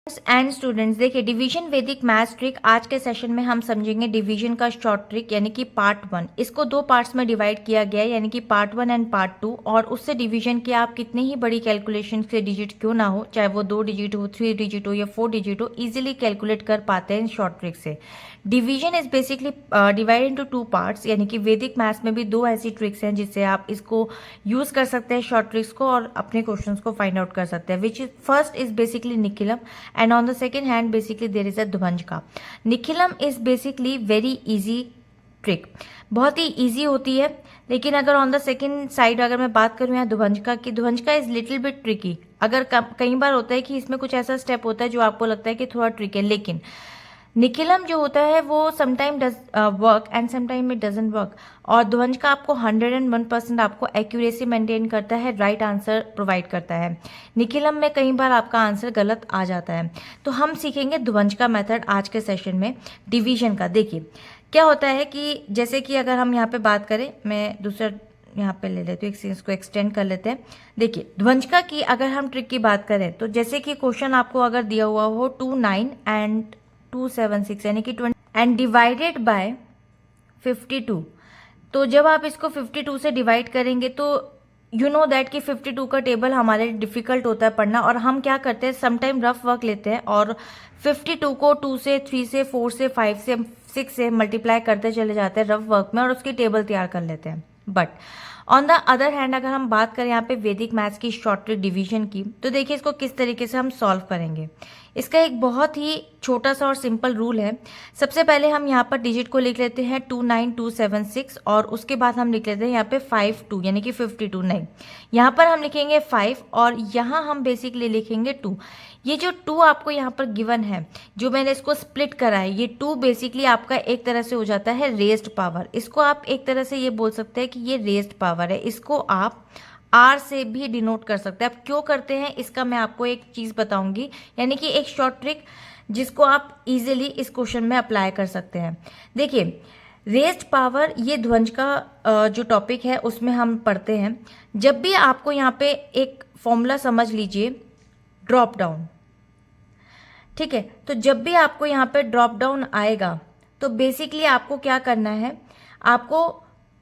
And students, देखिए division वैदिक maths trick. आज के सेशन में हम समझेंगे डिवीजन का शॉर्ट ट्रिक यानी कि पार्ट 1। इसको दो पार्ट्स में डिवाइड किया गया है यानी कि पार्ट 1 एंड पार्ट 2। और उससे डिवीजन की आप कितनी ही बड़ी कैलकुलेशन से डिजिट क्यों ना हो, चाहे वो 2 डिजिट हो, 3 डिजिट हो या 4 डिजिट हो, इजीली कैलकुलेट कर पाते हैं इन शॉर्ट ट्रिक से। Division is basically divide into 2 parts यानी कि वैदिक मैथ्स में भी दो ऐसी ट्रिक्स हैं जिससे आप इसको यूज कर सकते हैं शॉर्ट ट्रिक्स को और अपने क्वेश्चंस को फाइंड आउट कर सकते हैं। Which is first is basically Nikhilam and on the second hand basically there is a Dvanjka. Nikhilam is basically very easy trick, बहुत ही easy होती है। लेकिन अगर ऑन द सेकेंड साइड अगर मैं बात करूँ यहाँ ध्वंजका की, ध्वंजका इज लिटिल बिट ट्रिकी। अगर कई बार होता है कि इसमें कुछ ऐसा स्टेप होता है जो आपको लगता है कि थोड़ा ट्रिक है, लेकिन निखिलम जो होता है वो sometime does work and sometime it doesn't work. और ध्वंज का आपको 101% आपको एक्यूरेसी मेंटेन करता है, राइट आंसर प्रोवाइड करता है। निखिलम में कई बार आपका आंसर गलत आ जाता है। तो हम सीखेंगे ध्वंज का मेथड आज के सेशन में डिवीजन का। देखिए क्या होता है कि जैसे कि अगर हम यहाँ पे बात करें, मैं दूसरा यहाँ पे ले लेते हैं, इसको एक्सटेंड कर लेते हैं। देखिए ध्वंजका की अगर हम ट्रिक की बात करें तो जैसे कि क्वेश्चन आपको अगर दिया हुआ हो 2 9 एंड 2 7 6 यानी कि 20 एंड डिवाइडेड बाय 52। तो जब आप इसको 52 से डिवाइड करेंगे तो यू नो दैट कि 52 का टेबल हमारे लिए डिफिकल्ट होता है पढ़ना। और हम क्या करते हैं, समटाइम रफ वर्क लेते हैं और 52 को 2 से 3 से 4 से 5 से 6 से मल्टीप्लाई करते चले जाते हैं रफ वर्क में और उसकी टेबल तैयार कर लेते हैं। But on the other hand अगर हम बात करें यहाँ पे वैदिक मैथ्स की शॉर्ट ट्रिक डिवीजन की, तो देखिए इसको किस तरीके से हम सॉल्व करेंगे। इसका एक बहुत ही छोटा सा और सिंपल रूल है। सबसे पहले हम यहाँ पर डिजिट को लिख लेते हैं 2 9 2 7 6 और उसके बाद हम लिख लेते हैं यहाँ पे 5 2 यानी कि 52। नहीं, यहाँ पर हम लिखेंगे 5 और यहाँ हम बेसिकली लिखेंगे 2। ये जो 2 आपको यहाँ पर गिवन है, जो मैंने इसको स्प्लिट करा है, ये 2 बेसिकली आपका एक तरह से हो जाता है रेज्ड पावर। इसको आप एक तरह से ये बोल सकते हैं कि ये रेज्ड पावर है। इसको आप आर से भी डिनोट कर सकते हैं। अब क्यों करते हैं इसका मैं आपको एक चीज़ बताऊंगी, यानी कि एक शॉर्ट ट्रिक जिसको आप इजीली इस क्वेश्चन में अप्लाई कर सकते हैं। देखिए रेज्ड पावर ये ध्वंज का जो टॉपिक है उसमें हम पढ़ते हैं। जब भी आपको यहाँ पे एक फॉर्मूला समझ लीजिए ड्रॉप डाउन, ठीक है, तो जब भी आपको यहाँ पे ड्रॉप डाउन आएगा तो बेसिकली आपको क्या करना है, आपको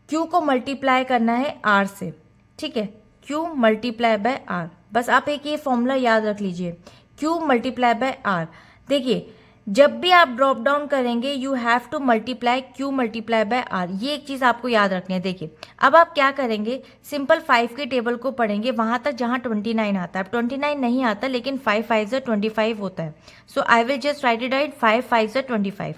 Q को मल्टीप्लाई करना है R से, ठीक है, Q मल्टीप्लाई बाय R। बस आप एक ये फॉर्मूला याद रख लीजिए, Q मल्टीप्लाई बाय R। देखिए जब भी आप ड्रॉप डाउन करेंगे you have to multiply Q multiply by R, ये एक चीज़ आपको याद रखनी है। देखिए अब आप क्या करेंगे, सिंपल 5 के टेबल को पढ़ेंगे वहां तक जहां 29 आता है। अब 29 नहीं आता लेकिन 5 5 25 होता है। So I will just write it right, 5 5 25।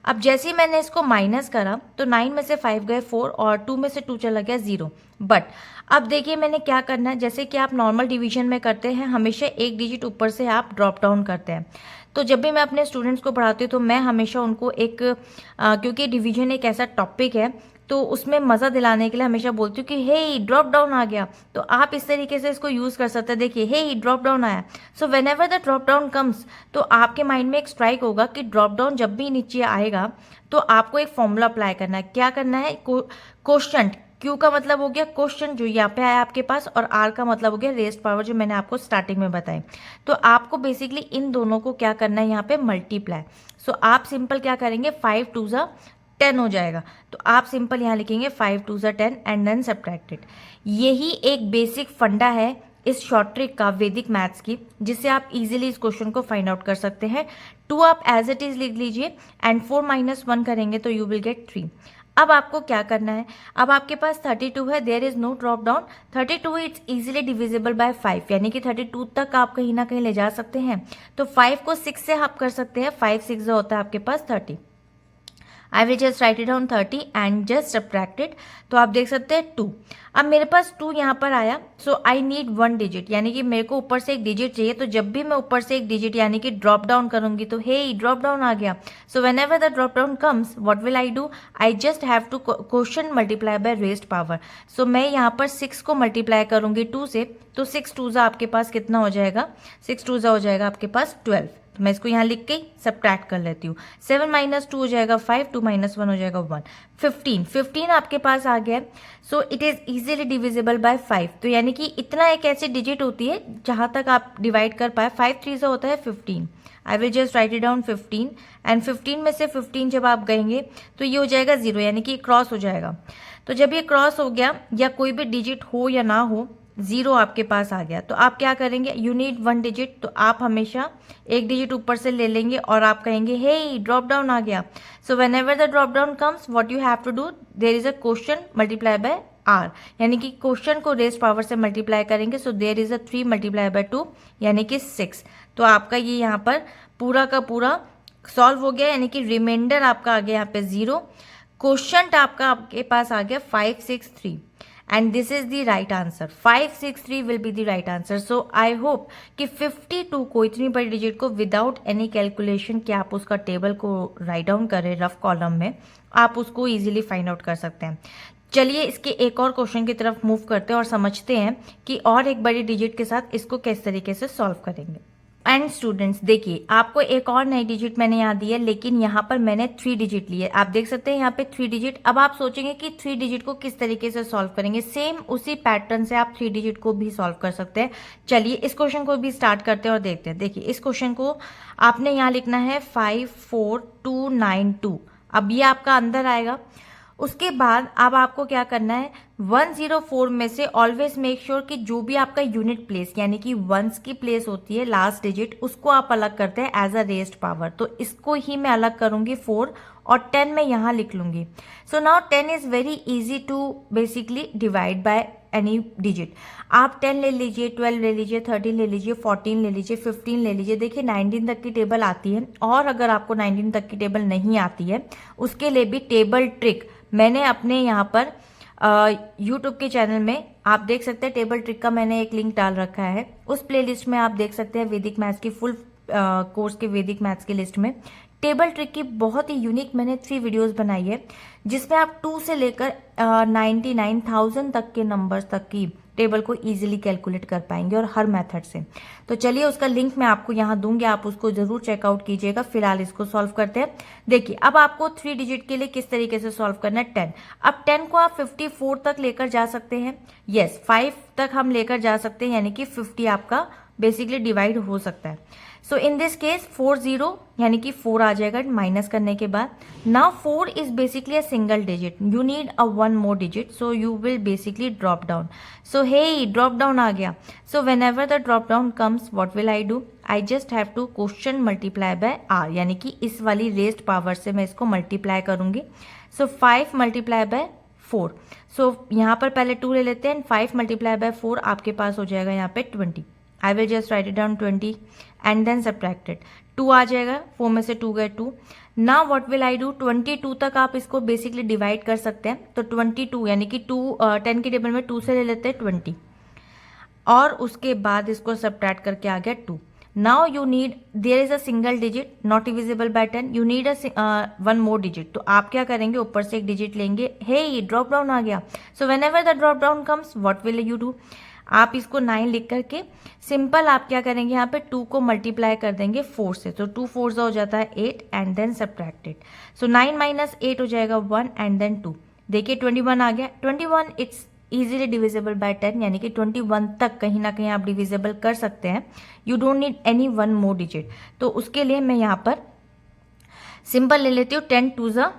अब जैसे ही मैंने इसको माइनस करा तो 9 में से 5 गए 4 और 2 में से 2 चला गया 0। बट अब देखिए मैंने क्या करना है, जैसे कि आप नॉर्मल डिवीजन में करते हैं हमेशा एक डिजिट ऊपर से आप ड्रॉप डाउन करते हैं। तो जब भी मैं अपने स्टूडेंट्स को पढ़ाती हूँ तो मैं हमेशा उनको एक क्योंकि डिवीजन एक ऐसा टॉपिक है तो उसमें मज़ा दिलाने के लिए हमेशा बोलती हूँ कि हे ड्रॉप डाउन आ गया, तो आप इस तरीके से इसको यूज़ कर सकते हैं। देखिए हे ड्रॉप डाउन आया, सो whenever the drop down comes तो आपके माइंड में एक स्ट्राइक होगा कि ड्रॉप डाउन जब भी नीचे आएगा तो आपको एक फॉर्मूला अप्लाई करना है। क्या करना है, क्वोशंट। Q का मतलब हो गया क्वेश्चन जो यहाँ पे आया आपके पास, और R का मतलब हो गया रेज्ड पावर जो मैंने आपको स्टार्टिंग में बताई। तो आपको बेसिकली इन दोनों को क्या करना है यहाँ पे मल्टीप्लाई। सो आप सिंपल क्या करेंगे, 5 2 ज़ा 10 हो जाएगा, तो आप सिंपल यहाँ लिखेंगे 5 2 ज़ा 10 एंड देन सब्ट्रैक्टेड। यही एक बेसिक फंडा है इस शॉर्ट ट्रिक का वैदिक मैथ्स की, जिससे आप इजीली इस क्वेश्चन को फाइंड आउट कर सकते हैं। 2 आप एज इट इज लिख लीजिए एंड 4 - 1 करेंगे तो यू विल गेट 3। अब आपको क्या करना है, अब आपके पास 32 है, there is no drop down. 32 it's easily divisible by 5 यानी कि 32 तक आप कहीं ना कहीं ले जा सकते हैं। तो 5 को 6 से आप कर सकते हैं, 5 6 जो होता है आपके पास 30। आई will just write it down 30 and just subtracted. तो आप देख सकते हैं 2। अब मेरे पास 2 यहाँ पर आया, सो आई नीड 1 डिजिट, यानी कि मेरे को ऊपर से एक डिजिट चाहिए। तो जब भी मैं ऊपर से एक डिजिट यानी कि ड्रॉप डाउन करूंगी तो हे ड्रॉप डाउन आ गया। So whenever the drop down comes what will I do, I just have to quotient multiply by raised power. सो मैं यहाँ पर 6 को मल्टीप्लाई करूंगी 2 से, तो 6 2 ज़ा आपके पास कितना हो जाएगा, 6 2 ज़ा हो जाएगा आपके पास 12। तो मैं इसको यहाँ लिख के सब्ट्रैक्ट कर लेती हूँ। 7 - 2 हो जाएगा 5, 2 - 1 हो जाएगा 1। 15 आपके पास आ गया। So it is easily divisible by 5। तो यानी कि इतना एक ऐसी डिजिट होती है जहाँ तक आप डिवाइड कर पाए। 5 3 से होता है 15। आई will just write it down 15 and 15 में से 15 जब आप गएंगे तो ये हो जाएगा 0, यानी कि क्रॉस हो जाएगा। तो जब ये क्रॉस हो गया या कोई भी डिजिट हो या ना हो, 0 आपके पास आ गया तो आप क्या करेंगे, यू नीड 1 डिजिट। तो आप हमेशा एक डिजिट ऊपर से ले लेंगे और आप कहेंगे हे ड्रॉप डाउन आ गया। So whenever the drop down comes what you have to do, there is a question multiply by R, यानी कि क्वेश्चन को रेस्ट पावर से मल्टीप्लाई करेंगे। सो देयर इज अ 3 × 2 यानी कि 6। तो आपका ये यहाँ पर पूरा का पूरा सॉल्व हो गया, यानी कि रिमाइंडर आपका आ गया यहाँ पे 0। क्वेश्चन आपका आपके पास आ गया 563 and this is the right answer. 563 will be the right answer. So I hope कि 52 को, इतनी बड़ी डिजिट को विदाउट एनी कैलकुलेशन कि आप उसका टेबल को राइट डाउन करें रफ कॉलम में, आप उसको इजीली फाइंड आउट कर सकते हैं। चलिए इसके एक और क्वेश्चन की तरफ मूव करते हैं और समझते हैं कि और एक बड़ी डिजिट के साथ इसको किस तरीके से सॉल्व करेंगे। एंड स्टूडेंट्स देखिए, आपको एक और नई डिजिट मैंने यहाँ दी है, लेकिन यहाँ पर मैंने 3 डिजिट ली है। आप देख सकते हैं यहाँ पे 3 डिजिट। अब आप सोचेंगे कि 3 डिजिट को किस तरीके से सॉल्व करेंगे। सेम उसी पैटर्न से आप 3 डिजिट को भी सॉल्व कर सकते हैं। चलिए इस क्वेश्चन को भी स्टार्ट करते हैं और देखते हैं। देखिए इस क्वेश्चन को आपने यहाँ लिखना है 54292। अब ये आपका अंदर आएगा। उसके बाद अब आपको क्या करना है, 104 में से ऑलवेज मेक श्योर कि जो भी आपका यूनिट प्लेस यानी कि वंस की प्लेस होती है लास्ट डिजिट, उसको आप अलग करते हैं एज अ रेस्ड पावर। तो इसको ही मैं अलग करूंगी 4 और 10 मैं यहाँ लिख लूंगी। So now 10 is very easy to basically divide by any digit. आप 10 ले लीजिए, 12 ले लीजिए, 13 ले लीजिए, 14 ले लीजिए, 15 ले लीजिए। देखिए 19 तक की टेबल आती है, और अगर आपको 19 तक की टेबल नहीं आती है उसके लिए भी टेबल ट्रिक मैंने अपने यहाँ पर यूट्यूब के चैनल में आप देख सकते हैं। टेबल ट्रिक का मैंने एक लिंक डाल रखा है, उस प्लेलिस्ट में आप देख सकते हैं। वैदिक मैथ्स की फुल कोर्स के वैदिक मैथ्स की लिस्ट में टेबल ट्रिक की बहुत ही यूनिक मैंने 3 वीडियोस बनाई है, जिसमें आप 2 से लेकर 99,000 तक के नंबर्स तक की टेबल को इजीली कैलकुलेट कर पाएंगे, और हर मेथड से। तो चलिए उसका लिंक मैं आपको यहाँ दूंगी, आप उसको जरूर चेकआउट कीजिएगा। फिलहाल इसको सॉल्व करते हैं। देखिए अब आपको 3 डिजिट के लिए किस तरीके से सॉल्व करना है। 10, अब 10 को आप 54 तक लेकर जा सकते हैं। यस 5 तक हम लेकर जा सकते हैं, यानी कि 50 आपका बेसिकली डिवाइड हो सकता है। सो इन दिस केस 40 यानी कि 4 आ जाएगा माइनस करने के बाद। Now 4 is basically a single digit, you need a 1 more digit, so you will basically drop down. So हे ड्रॉप डाउन आ गया। So whenever the drop down comes what will I do, I just have to question multiply by R, यानी कि इस वाली raised power से मैं इसको मल्टीप्लाई करूंगी। सो 5 × 4। सो यहाँ पर पहले 2 ले लेते हैं, 5 × 4 आपके पास हो जाएगा यहाँ पे 20। I will just write it down 20 and then subtracted. 2 आ जाएगा, 4 में से 2 गए 2। Now what will I do, 22 तक आप इसको बेसिकली डिवाइड कर सकते हैं। तो 22 यानी कि 10 की टेबल में 2 से ले लेते हैं 20, और उसके बाद इसको सब्ट्रैक्ट करके आ गया 2। Now you need, there is a single digit not divisible by 10, you need 1 more digit. तो आप क्या करेंगे, ऊपर से एक डिजिट लेंगे। हे ड्रॉप डाउन आ गया। So whenever the drop down comes what will you do, आप इसको 9 लिख करके सिंपल आप क्या करेंगे, यहाँ पे 2 को मल्टीप्लाई कर देंगे 4 से। तो 2 4 हो जाता है 8 एंड देन सब्ट्रैक्टेड। सो 9 - 8 हो जाएगा 1 एंड देन 2। देखिए 21 आ गया। 21 इट्स इजीली डिविजिबल बाय 10, यानी कि 21 तक कहीं ना कहीं आप डिविजिबल कर सकते हैं। You don't need any 1 more digit. तो उसके लिए मैं यहाँ पर सिंपल ले लेती हूँ, 10 2 ×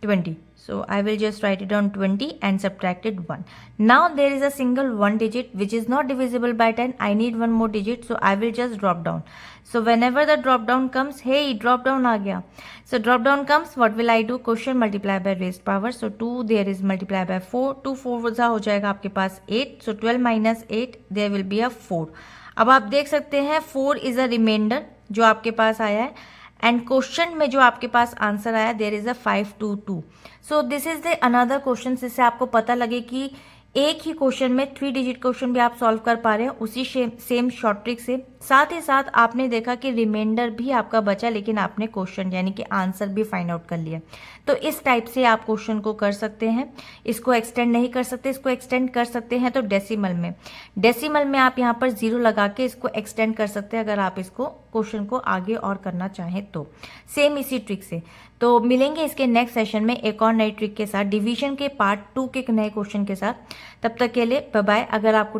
20. So I will just write it down 20 and subtracted 1. Now there is a single 1 digit which is not divisible by 10. I need 1 more digit, so I will just drop down. So whenever the drop down comes, hey drop down aa gaya. So drop down comes, what will I do? Quotient multiply by raised power. So 2 there is multiply by 4. 2 4 हो जाएगा आपके पास 8. So 12 - 8 there will be a 4. अब आप देख सकते हैं 4 is a remainder जो आपके पास आया है, एंड क्वेश्चन में जो आपके पास आंसर आया there is a 522. So this is the another question, जिससे आपको पता लगे कि एक ही क्वेश्चन में 3 डिजिट क्वेश्चन भी आप सॉल्व कर पा रहे हैं उसी सेम शॉर्ट ट्रिक से, साथ ही साथ आपने देखा कि रिमाइंडर भी आपका बचा, लेकिन आपने क्वेश्चन यानी कि आंसर भी फाइंड आउट कर लिया। तो इस टाइप से आप क्वेश्चन को कर सकते हैं। इसको एक्सटेंड नहीं कर सकते, इसको एक्सटेंड कर सकते हैं तो डेसिमल में आप यहाँ पर 0 लगा के इसको एक्सटेंड कर सकते हैं, अगर आप इसको क्वेश्चन को आगे और करना चाहें तो। सेम इसी ट्रिक से तो मिलेंगे इसके नेक्स्ट सेशन में एक और नई ट्रिक के साथ, डिवीजन के पार्ट 2 के नए क्वेश्चन के साथ। तब तक के लिए बाय बाय। अगर आपको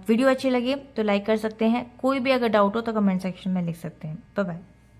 वीडियो अच्छी लगी तो लाइक कर सकते हैं, कोई भी अगर डाउट हो तो कमेंट सेक्शन में लिख सकते हैं। Bye bye.